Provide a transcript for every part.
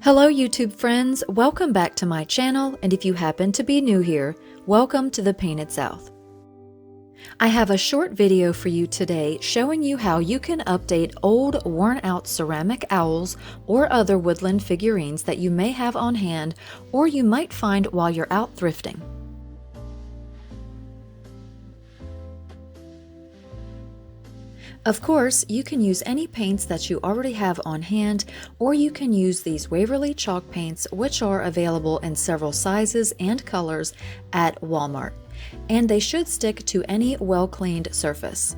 Hello YouTube friends, welcome back to my channel, and if you happen to be new here, welcome to the Painted South. I have a short video for you today showing you how you can update old worn out ceramic owls or other woodland figurines that you may have on hand or you might find while you're out thrifting. Of course, you can use any paints that you already have on hand, or you can use these Waverly chalk paints, which are available in several sizes and colors at Walmart, and they should stick to any well-cleaned surface.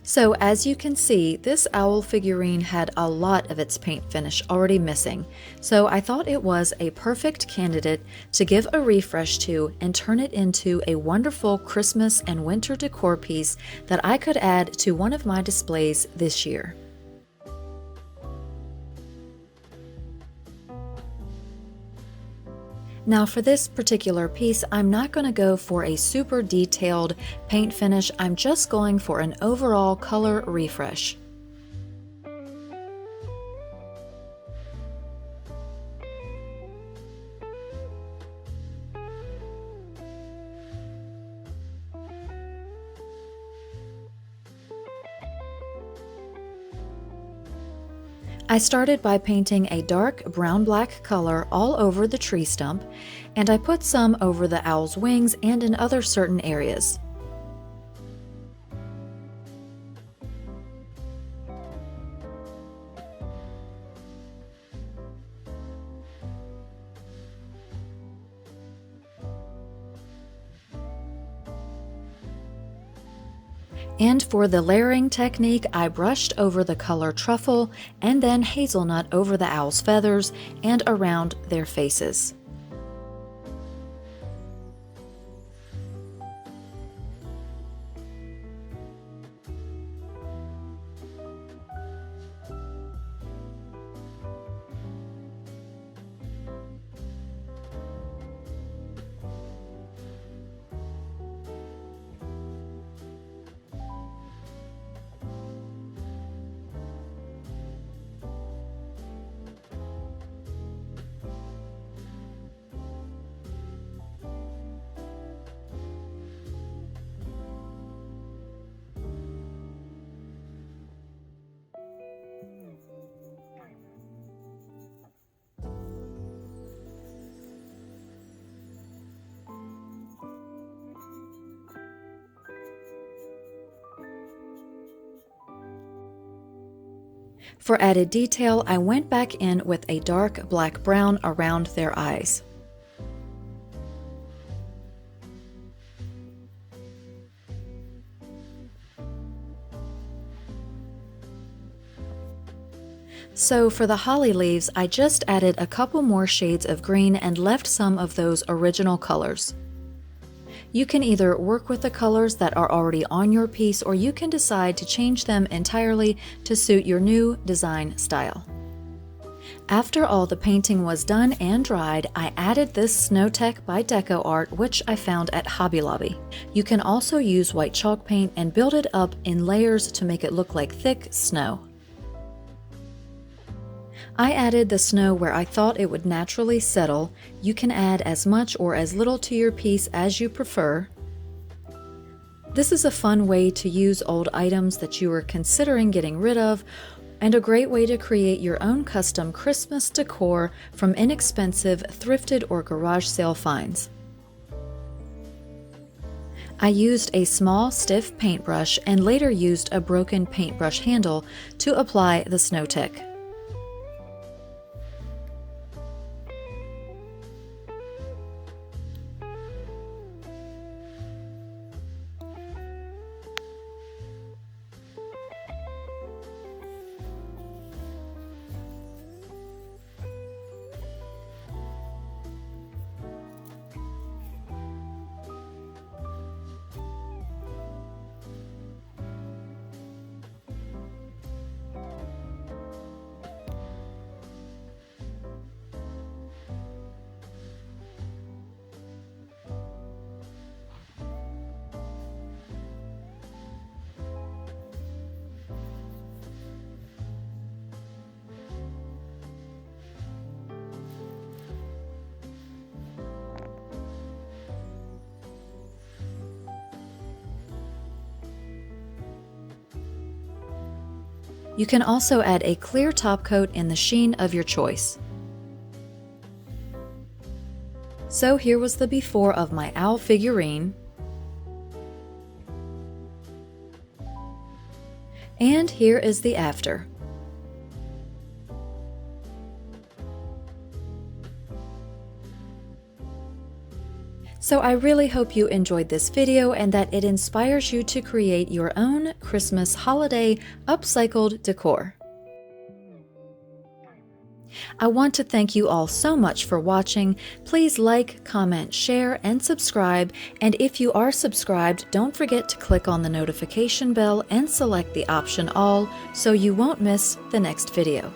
So as you can see, this owl figurine had a lot of its paint finish already missing, so I thought it was a perfect candidate to give a refresh to and turn it into a wonderful Christmas and winter decor piece that I could add to one of my displays this year. Now for this particular piece, I'm not going to go for a super detailed paint finish, I'm just going for an overall color refresh. I started by painting a dark brown-black color all over the tree stump, and I put some over the owl's wings and in other certain areas. And for the layering technique, I brushed over the color truffle and then hazelnut over the owl's feathers and around their faces. For added detail, I went back in with a dark black-brown around their eyes. So for the holly leaves, I just added a couple more shades of green and left some of those original colors. You can either work with the colors that are already on your piece, or you can decide to change them entirely to suit your new design style. After all the painting was done and dried, I added this Snow Tex by Deco Art, which I found at Hobby Lobby. You can also use white chalk paint and build it up in layers to make it look like thick snow. I added the snow where I thought it would naturally settle. You can add as much or as little to your piece as you prefer. This is a fun way to use old items that you are considering getting rid of, and a great way to create your own custom Christmas decor from inexpensive thrifted or garage sale finds. I used a small stiff paintbrush and later used a broken paintbrush handle to apply the Snow Tex. You can also add a clear top coat in the sheen of your choice. So here was the before of my owl figurine. And here is the after. So I really hope you enjoyed this video and that it inspires you to create your own Christmas holiday upcycled decor. I want to thank you all so much for watching. Please like, comment, share, and subscribe. And if you are subscribed, don't forget to click on the notification bell and select the option all so you won't miss the next video.